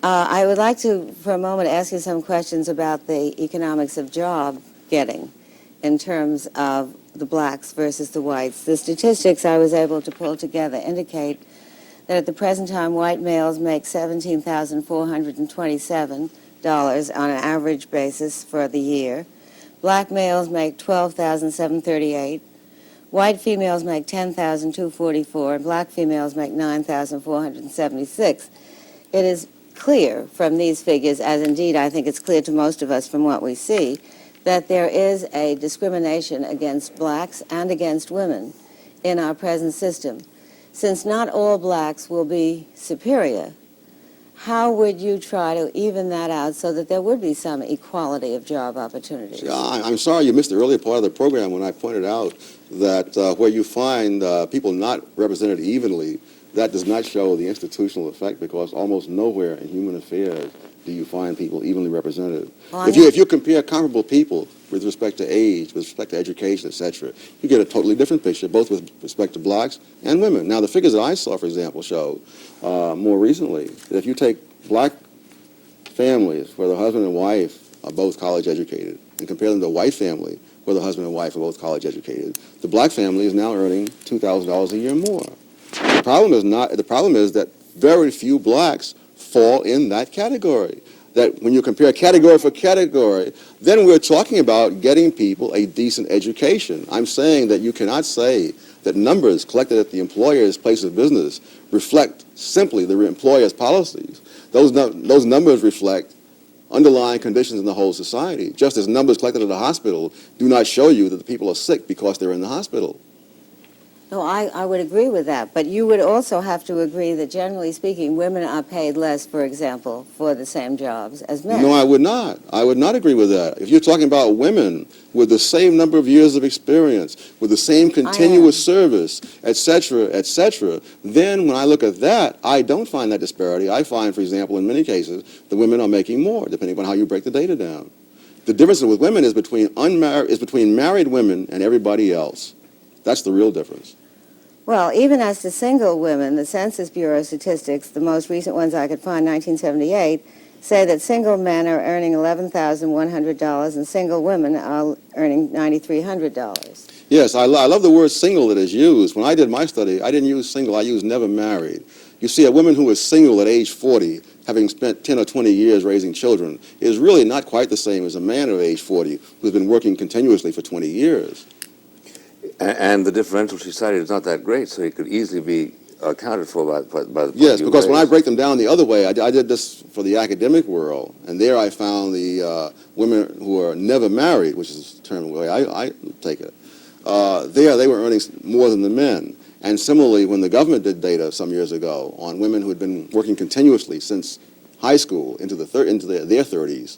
I would like to, for a moment, ask you some questions about the economics of job getting in terms of the blacks versus the whites. The statistics I was able to pull together indicate that at the present time, white males make $17,427 on an average basis for the year. Black males make $12,738. White females make $10,244, and black females make $9,476. It is clear from these figures, as indeed I think it's clear to most of us from what we see, that there is a discrimination against blacks and against women in our present system. Since not all blacks will be superior, how would you try to even that out so that there would be some equality of job opportunities? Yeah, I'm sorry you missed the earlier part of the program when I pointed out that where you find people not represented evenly, that does not show the institutional effect, because almost nowhere in human affairs do you find people evenly represented. Well, if you compare comparable people with respect to age, with respect to education, etc., you get a totally different picture, both with respect to blacks and women. Now, the figures that I saw, for example, show more recently that if you take black families where the husband and wife are both college educated and compare them to a white family where the husband and wife are both college educated, the black family is now earning $2,000 a year more. The problem is that very few blacks fall in that category. That when you compare category for category, then we're talking about getting people a decent education. I'm saying that you cannot say that numbers collected at the employer's place of business reflect simply the employer's policies. Those numbers reflect underlying conditions in the whole society, just as numbers collected at a hospital do not show you that the people are sick because they're in the hospital. No, I would agree with that, but you would also have to agree that, generally speaking, women are paid less, for example, for the same jobs as men. No, I would not. I would not agree with that. If you're talking about women with the same number of years of experience, with the same continuous service, et cetera, then when I look at that, I don't find that disparity. I find, for example, in many cases, the women are making more, depending on how you break the data down. The difference with women is between married women and everybody else. That's the real difference. Well, even as to single women, the Census Bureau statistics, the most recent ones I could find, 1978, say that single men are earning $11,100 and single women are earning $9,300. Yes, I love the word single that is used. When I did my study, I didn't use single, I used never married. You see, a woman who is single at age 40, having spent 10 or 20 years raising children, is really not quite the same as a man of age 40 who's been working continuously for 20 years. And the differential she cited is not that great, so it could easily be accounted for by the Yes, because when I break them down the other way, I did this for the academic world, and there I found the women who are never married, which is the term the way I take it, they were earning more than the men. And similarly, when the government did data some years ago on women who had been working continuously since high school into their 30s,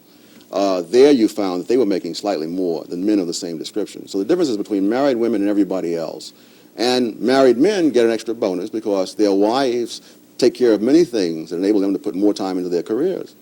there you found that they were making slightly more than men of the same description. So the difference is between married women and everybody else. And married men get an extra bonus because their wives take care of many things that enable them to put more time into their careers.